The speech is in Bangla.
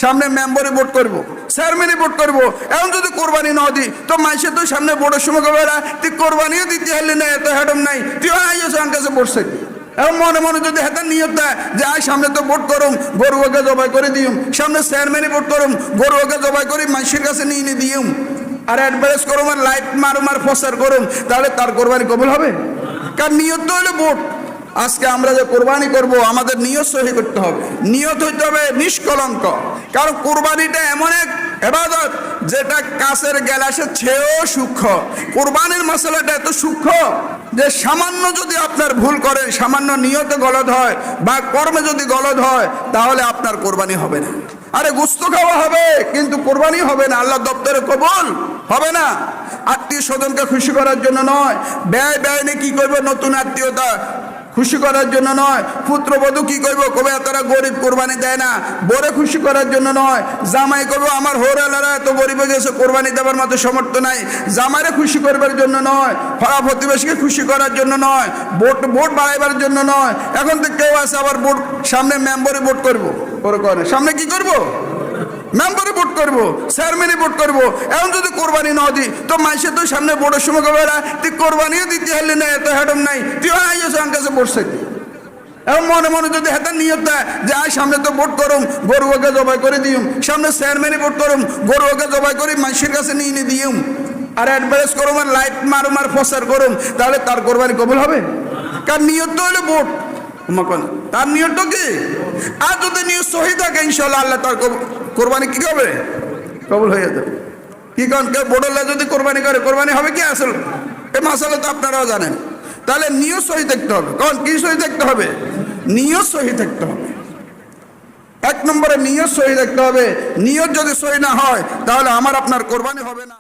সামনে মেম্বারে ভোট করবো, চেয়ারম্যানে ভোট করবো। এখন যদি কোরবানি না দিই তো মানুষের তো সামনে ভোটের সময় কবে তুই কোরবানিও দিতে হারলি না, এত হেডম নাই, তুই আইসো আমার কাছে ভোট চাইবি। এখন মনে মনে যদি হাতে নিয়ত দেয় যে আয় সামনে তো ভোট করুম, গরুকে জবাই করে দিউম, সামনে চেয়ারম্যানে ভোট করুম, গরুকে জবাই করে মানুষের কাছে নিয়ে দিউম, আর অ্যাডভাইস করুম, আর লাইট মারুম, আর প্রচার করুম, তাহলে তার কোরবানি কবুল হবে? কারণ নিয়ত তো হলো ভোট। আজকে আমরা যে কোরবানি করব আমাদের নিয়ত সহি করতে হবে, নিয়ত হইতে হবে নিষ্কলঙ্ক। কারণ কোরবানিটা এমন এক ইবাদত যেটা কাছের গ্যালাসের চেয়েও সূক্ষ্ম। কোরবানির মশলাটা এত সূক্ষ্ম যে সামান্য যদি আপনার ভুল করেন, সামান্য নিয়তে গলদ হয় বা কর্মে যদি গলদ হয়, তাহলে আপনার কোরবানি হবে না। আরে গোস্ত খাওয়া হবে কিন্তু কোরবানি হবে না, আল্লাহ দপ্তরে কবুল হবে না। আত্মীয় স্বজনকে খুশি করার জন্য নয়, ব্যয় নিয়ে কি করবে, নতুন আত্মীয়তা খুশি করার জন্য নয়, পুত্রবধূ কি করবো কবে তারা গরিব কোরবানি দেয় না, বরে খুশি করার জন্য নয়, জামাই করবো আমার হোরালারা এত গরিব হয়ে গেছে কোরবানি দেওয়ার মতো সমর্থ নাই, জামাইরে খুশি করবার জন্য নয়, পাড়া প্রতিবেশীকে খুশি করার জন্য নয়, ভোট বাড়াইবার জন্য নয়। এখন তো কেউ আছে আবার ভোট সামনে মেম্বারে ভোট করবো, সামনে কি করবো, মেম্বারে ভোট করবো, চেয়ারম্যানে ভোট করবো। এখন যদি কোরবানি না দিই তো মানুষের তো সামনে ভোটের সময় কবে তুই কোরবানিও দিতে হারলি না, এত হেডম নাই, তুই আইসো আমার কাছে ভোট চাইবি। এখন মনে মনে যদি হাতে নিয়ত দেয় যে আয় সামনে তো ভোট করুম, গরুকে জবাই করে দিউম, সামনে চেয়ারম্যানে ভোট করুম, গরুকে জবাই করে মানুষের কাছে নিয়ে দিউম, আর অ্যাডভাইস করুম, আর লাইট মারুম, আর প্রচার করুম, তাহলে তার কোরবানি কবুল হবে? কারণ নিয়ত তো হলো ভোট, তার নিয়তটা কি? আর যদি নিয়ত সহি থাকে ইনশাল্লাহ আল্লাহ তার কোরবানি কি হবে, কবুল হয়ে যাবে। কি কারণ কেউ বোর্ডাল্লাহ যদি কোরবানি করে, কোরবানি হবে কি? আসল এই মাসালা তো আপনারাও জানেন। তাহলে নিয়ত সহি থাকতে হবে। কারণ কি সহি থাকতে হবে? নিয়ত সহি থাকতে হবে। এক নম্বরে নিয়ত সহি থাকতে হবে। নিয়ত যদি সহি না হয় তাহলে আমার আপনার কোরবানি হবে না।